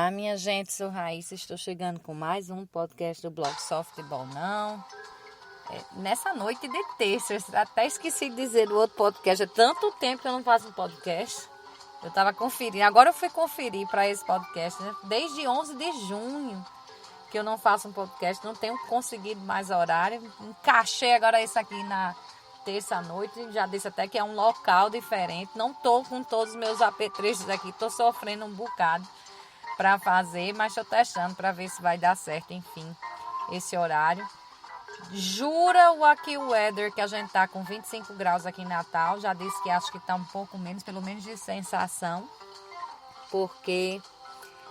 Olá, minha gente, sou Raíssa, estou chegando com mais um podcast do blog Softball Não. Nessa noite de terça, eu até esqueci de dizer do outro podcast, é tanto tempo que eu não faço um podcast. Eu estava conferindo, agora eu fui conferir para esse podcast, né? Desde 11 de junho que eu não faço um podcast, não tenho conseguido mais horário. Encaixei agora isso aqui na terça-noite, já disse até que é um local diferente, não estou com todos os meus apetrechos aqui, estou sofrendo um bocado para fazer, mas estou testando para ver se vai dar certo, enfim, esse horário. Jura o aqui o weather que a gente tá com 25 graus aqui em Natal, já disse que acho que tá um pouco menos, pelo menos de sensação, porque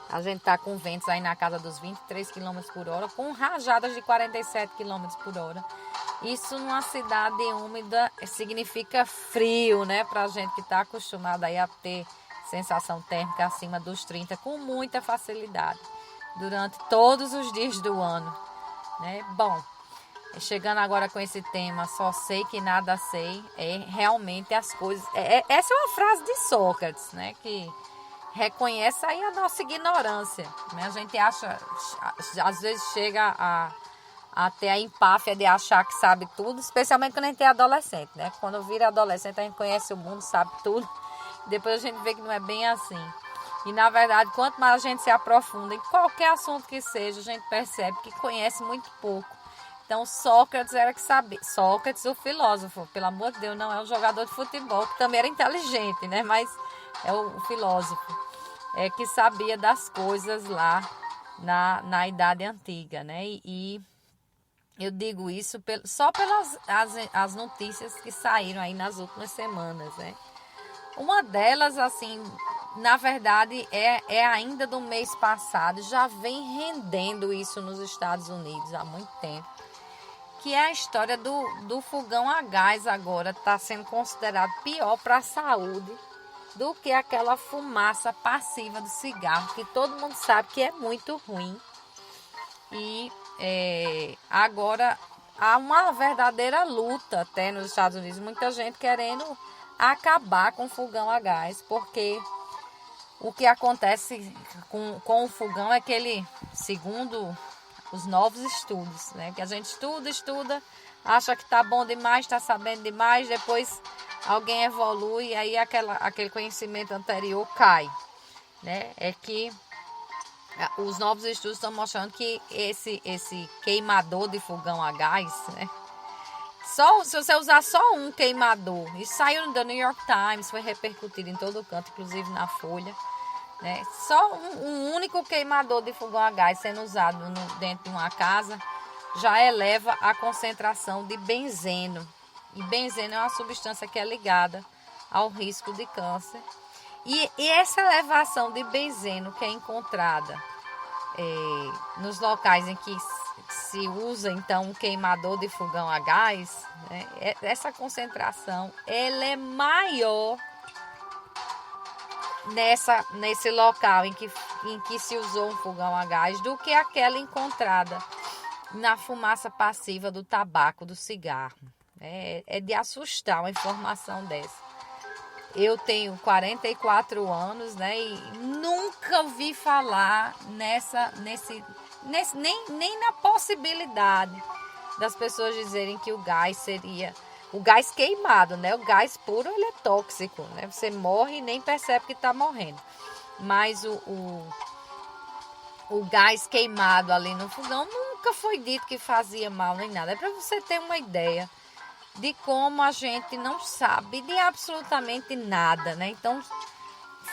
a gente tá com ventos aí na casa dos 23 km por hora, com rajadas de 47 km por hora. Isso numa cidade úmida significa frio, né, pra gente que tá acostumado aí a ter sensação térmica acima dos 30 com muita facilidade durante todos os dias do ano, né? Bom, chegando agora com esse tema, só sei que nada sei, realmente as coisas. Essa é uma frase de Sócrates, né? Que reconhece aí a nossa ignorância, né? A gente acha, às vezes chega a ter a empáfia de achar que sabe tudo, especialmente quando a gente é adolescente, né? Quando vira adolescente, a gente conhece o mundo, sabe tudo. Depois a gente vê que não é bem assim. E na verdade, quanto mais a gente se aprofunda em qualquer assunto que seja, a gente percebe que conhece muito pouco. Então Sócrates era que sabia. Sócrates, o filósofo, pelo amor de Deus, não é um jogador de futebol, que também era inteligente, né? Mas é o filósofo, que sabia das coisas lá na Idade Antiga, né? E eu digo isso só pelas as notícias que saíram aí nas últimas semanas, né? Uma delas, assim, na verdade, é ainda do mês passado, já vem rendendo isso nos Estados Unidos há muito tempo, que é a história do fogão a gás agora está sendo considerado pior para a saúde do que aquela fumaça passiva do cigarro, que todo mundo sabe que é muito ruim. E agora há uma verdadeira luta até nos Estados Unidos, muita gente querendo acabar com o fogão a gás, porque o que acontece com o fogão é que ele, segundo os novos estudos, né, que a gente estuda, acha que tá bom demais, está sabendo demais, depois alguém evolui e aí aquele conhecimento anterior cai, né? É que os novos estudos estão mostrando que esse queimador de fogão a gás, né? Se você usar só um queimador, isso saiu no The New York Times, foi repercutido em todo canto, inclusive na Folha, né? Só um único queimador de fogão a gás sendo usado dentro de uma casa já eleva a concentração de benzeno. E benzeno é uma substância que é ligada ao risco de câncer. E essa elevação de benzeno que é encontrada nos locais em que se usa então um queimador de fogão a gás, né, essa concentração ela é maior nesse local em que se usou um fogão a gás do que aquela encontrada na fumaça passiva do tabaco, do cigarro. É de assustar uma informação dessa. Eu tenho 44 anos, né, e nunca ouvi falar nem na possibilidade das pessoas dizerem que o gás seria o gás queimado, né? O gás puro ele é tóxico, né? Você morre e nem percebe que está morrendo. Mas o gás queimado ali no fogão nunca foi dito que fazia mal nem nada. É para você ter uma ideia de como a gente não sabe de absolutamente nada, né? Então,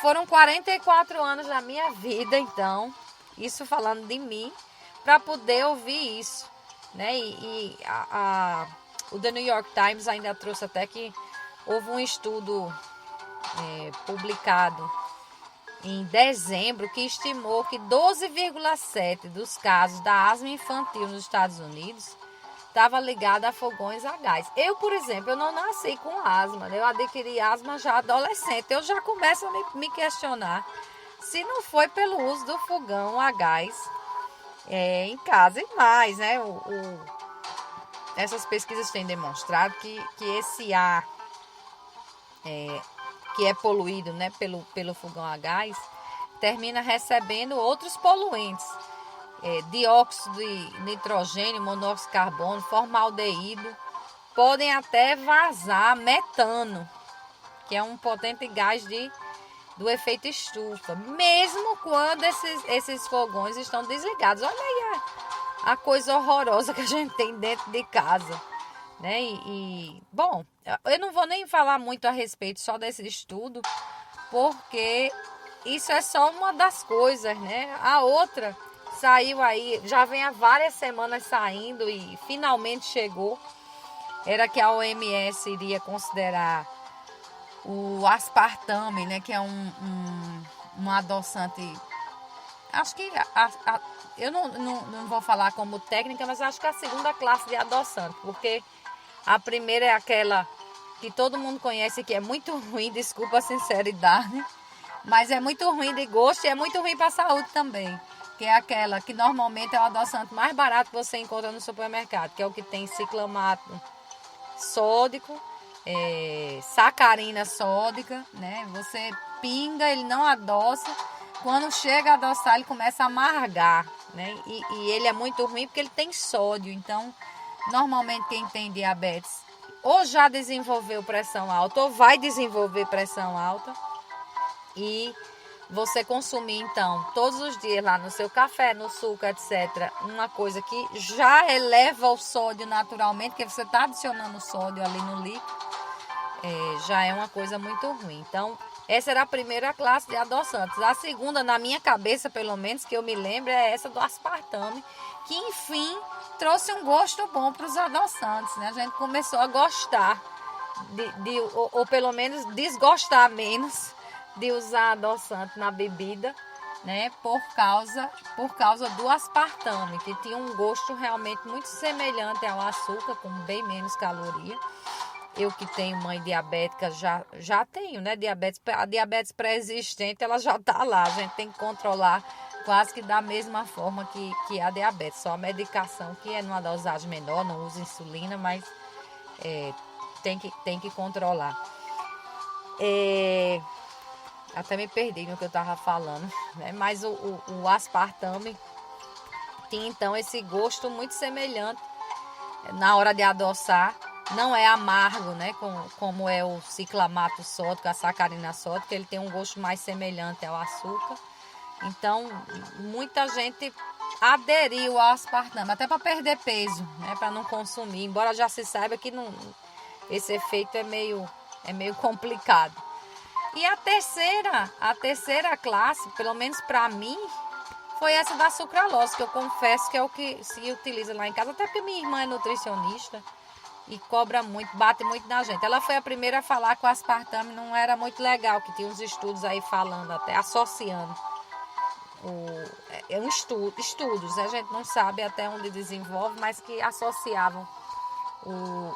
foram 44 anos da minha vida, então, isso falando de mim, para poder ouvir isso, né? O The New York Times ainda trouxe até que houve um estudo publicado em dezembro que estimou que 12,7% dos casos da asma infantil nos Estados Unidos estava ligada a fogões a gás. Eu, por exemplo, eu não nasci com asma, né? Eu adquiri asma já adolescente. Eu já começo a me questionar se não foi pelo uso do fogão a gás em casa e mais, né? Essas pesquisas têm demonstrado que esse ar que é poluído, né, pelo fogão a gás termina recebendo outros poluentes. Dióxido de nitrogênio, monóxido de carbono, formaldeído. Podem até vazar metano, que é um potente gás do efeito estufa, mesmo quando esses fogões estão desligados. Olha aí a coisa horrorosa que a gente tem dentro de casa, né? Bom, eu não vou nem falar muito a respeito só desse estudo, porque isso é só uma das coisas, né? A outra saiu aí, já vem há várias semanas saindo e finalmente chegou. Era que a OMS iria considerar o aspartame, né, que é um adoçante. Acho que eu não vou falar como técnica, mas acho que é a segunda classe de adoçante, porque a primeira é aquela que todo mundo conhece, que é muito ruim, desculpa a sinceridade, mas é muito ruim de gosto e é muito ruim para a saúde também, que é aquela que normalmente é o adoçante mais barato que você encontra no supermercado, que é o que tem ciclamato sódico, sacarina sódica, né? Você pinga, ele não adoça. Quando chega a adoçar, ele começa a amargar, né? E ele é muito ruim porque ele tem sódio. Então, normalmente quem tem diabetes ou já desenvolveu pressão alta ou vai desenvolver pressão alta. E você consumir, então, todos os dias lá no seu café, no suco, etc., uma coisa que já eleva o sódio naturalmente, porque você está adicionando sódio ali no líquido, já é uma coisa muito ruim. Então, essa era a primeira classe de adoçantes. A segunda, na minha cabeça, pelo menos, que eu me lembro, é essa do aspartame, que, enfim, trouxe um gosto bom para os adoçantes, né? A gente começou a gostar, ou pelo menos desgostar menos de usar adoçante na bebida, né, por causa do aspartame, que tinha um gosto realmente muito semelhante ao açúcar, com bem menos caloria. Eu que tenho mãe diabética, já tenho, né, a diabetes pré-existente, ela já está lá, a gente tem que controlar quase que da mesma forma que a diabetes, só a medicação que é numa dosagem menor, não usa insulina, mas tem que controlar. Até me perdi no que eu estava falando, né? Mas o aspartame tinha então esse gosto muito semelhante na hora de adoçar. Não é amargo, né? Como é o ciclamato sódico, a sacarina sódica, ele tem um gosto mais semelhante ao açúcar. Então, muita gente aderiu ao aspartame, até para perder peso, né? Para não consumir, embora já se saiba que esse efeito é meio complicado. E a terceira classe, pelo menos para mim, foi essa da sucralose, que eu confesso que é o que se utiliza lá em casa, até porque minha irmã é nutricionista e cobra muito, bate muito na gente. Ela foi a primeira a falar que o aspartame não era muito legal, que tinha uns estudos aí falando, até associando. Estudos, a gente não sabe até onde desenvolve, mas que associavam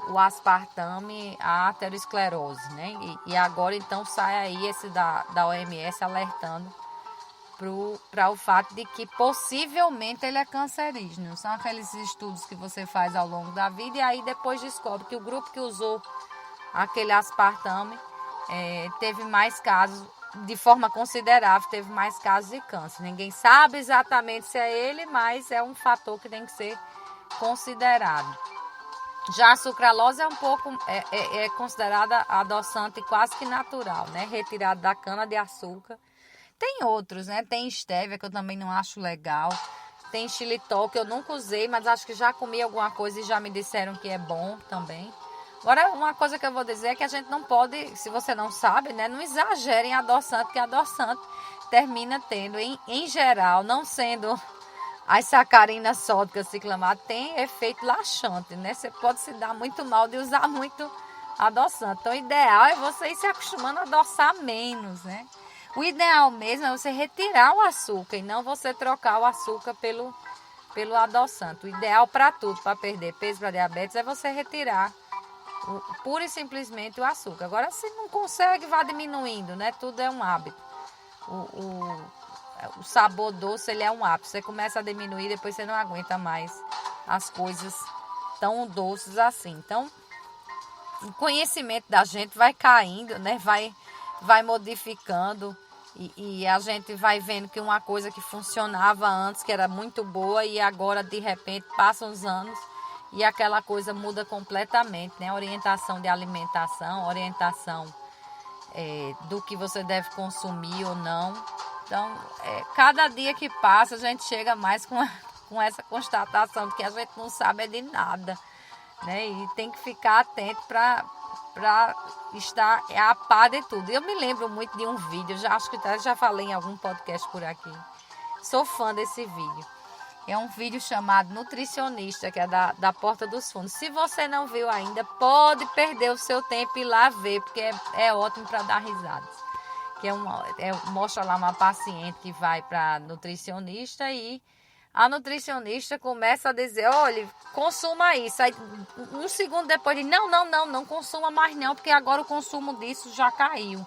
o aspartame à aterosclerose, né? E agora então sai aí esse da OMS alertando para o fato de que possivelmente ele é cancerígeno. São aqueles estudos que você faz ao longo da vida e aí depois descobre que o grupo que usou aquele aspartame teve mais casos, de forma considerável, teve mais casos de câncer. Ninguém sabe exatamente se é ele, mas é um fator que tem que ser considerado. Já a sucralose é um pouco é considerada adoçante quase que natural, né? Retirado da cana de açúcar. Tem outros, né? Tem estévia, que eu também não acho legal. Tem xilitol, que eu nunca usei, mas acho que já comi alguma coisa e já me disseram que é bom também. Agora, uma coisa que eu vou dizer é que a gente não pode, se você não sabe, né? Não exagere em adoçante, que adoçante termina tendo, em geral, não sendo as sacarinas sódicas, ciclamato, tem efeito laxante, né? Você pode se dar muito mal de usar muito adoçante. Então, o ideal é você ir se acostumando a adoçar menos, né? O ideal mesmo é você retirar o açúcar e não você trocar o açúcar pelo adoçante. O ideal para tudo, para perder peso, para diabetes, é você retirar pura e simplesmente o açúcar. Agora, se não consegue, vá diminuindo, né? Tudo é um hábito. O sabor doce, ele é um hábito. Você começa a diminuir, depois você não aguenta mais as coisas tão doces assim. Então, o conhecimento da gente vai caindo, né? Vai modificando E a gente vai vendo que uma coisa que funcionava antes, que era muito boa, e agora de repente passam os anos e aquela coisa muda completamente, né? Orientação de alimentação, orientação do que você deve consumir ou não. Então, cada dia que passa a gente chega mais com essa constatação de que a gente não sabe de nada, né? E tem que ficar atento para estar a par de tudo. Eu me lembro muito de um vídeo, acho que já falei em algum podcast por aqui. Sou fã desse vídeo. É um vídeo chamado Nutricionista, que é da Porta dos Fundos. Se você não viu ainda, pode perder o seu tempo e ir lá ver, porque é ótimo para dar risadas. Que mostra lá uma paciente que vai para nutricionista e a nutricionista começa a dizer, olha, consuma isso. Aí, um segundo depois diz, não consuma mais não, porque agora o consumo disso já caiu.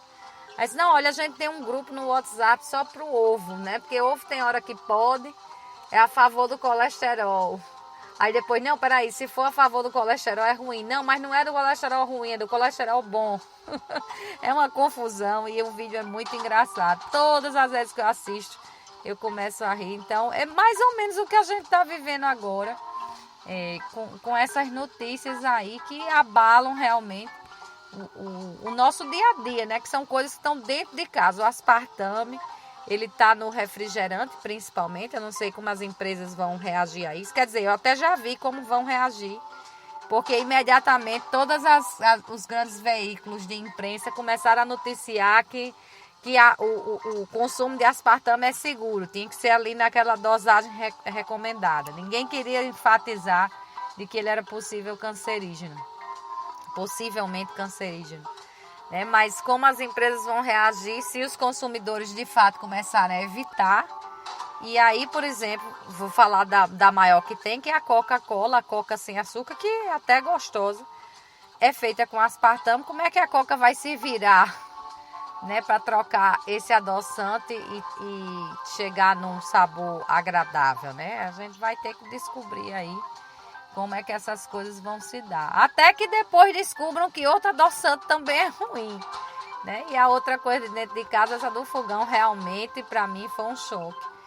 Aí diz, não, olha, a gente tem um grupo no WhatsApp só para o ovo, né? Porque ovo tem hora que pode, é a favor do colesterol. Aí depois, não, peraí, se for a favor do colesterol é ruim. Não, mas não é do colesterol ruim, é do colesterol bom. É uma confusão e o vídeo é muito engraçado. Todas as vezes que eu assisto, eu começo a rir. Então, é mais ou menos o que a gente está vivendo agora, com essas notícias aí que abalam realmente o nosso dia a dia, né? Que são coisas que estão dentro de casa. O aspartame, ele está no refrigerante, principalmente. Eu não sei como as empresas vão reagir a isso. Quer dizer, eu até já vi como vão reagir. Porque imediatamente todos os grandes veículos de imprensa começaram a noticiar que o consumo de aspartame é seguro. Tinha que ser ali naquela dosagem recomendada. Ninguém queria enfatizar de que ele era possivelmente cancerígeno. Né? Mas como as empresas vão reagir se os consumidores de fato começarem a evitar? E aí, por exemplo, vou falar da maior que tem, que é a Coca-Cola, a Coca sem açúcar, que é até gostosa, é feita com aspartame. Como é que a Coca vai se virar, né, para trocar esse adoçante e chegar num sabor agradável, né? A gente vai ter que descobrir aí como é que essas coisas vão se dar. Até que depois descubram que outro adoçante também é ruim, né? E a outra coisa dentro de casa, essa do fogão, realmente, para mim, foi um choque.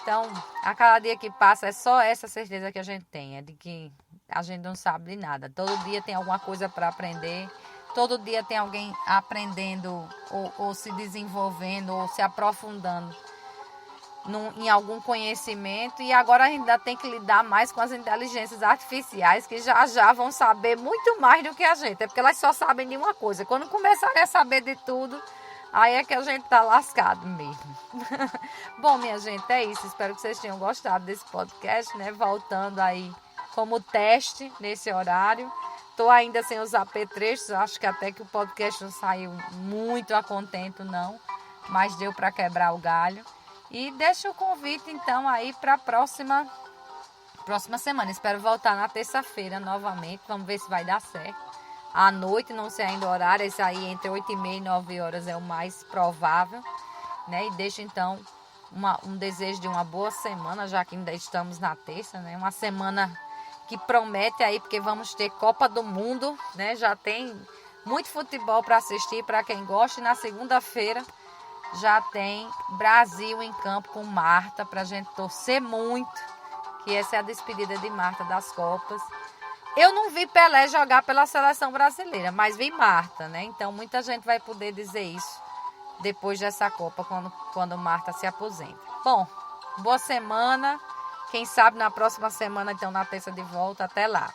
Então, a cada dia que passa, é só essa certeza que a gente tem, é de que a gente não sabe de nada. Todo dia tem alguma coisa para aprender, todo dia tem alguém aprendendo ou se desenvolvendo ou se aprofundando em algum conhecimento. E agora a gente ainda tem que lidar mais com as inteligências artificiais, que já vão saber muito mais do que a gente. É porque elas só sabem de uma coisa. Quando começarem a saber de tudo, aí é que a gente tá lascado mesmo. Bom, minha gente, é isso. Espero que vocês tenham gostado desse podcast, né? Voltando aí como teste nesse horário. Tô ainda sem os apetrechos. Acho que até que o podcast não saiu muito a contento, não. Mas deu para quebrar o galho. E deixo o convite, então, aí para a próxima semana. Espero voltar na terça-feira novamente. Vamos ver se vai dar certo. À noite, não sei ainda o horário, esse aí entre 8h30 e 9 horas é o mais provável, né? E deixo então um desejo de uma boa semana, já que ainda estamos na terça, né? Uma semana que promete aí, porque vamos ter Copa do Mundo, né? Já tem muito futebol para assistir para quem gosta. E na segunda-feira já tem Brasil em campo com Marta, para a gente torcer muito, que essa é a despedida de Marta das Copas. Eu não vi Pelé jogar pela seleção brasileira, mas vi Marta, né? Então muita gente vai poder dizer isso depois dessa Copa, quando Marta se aposenta. Bom, boa semana. Quem sabe na próxima semana, então na terça de volta. Até lá.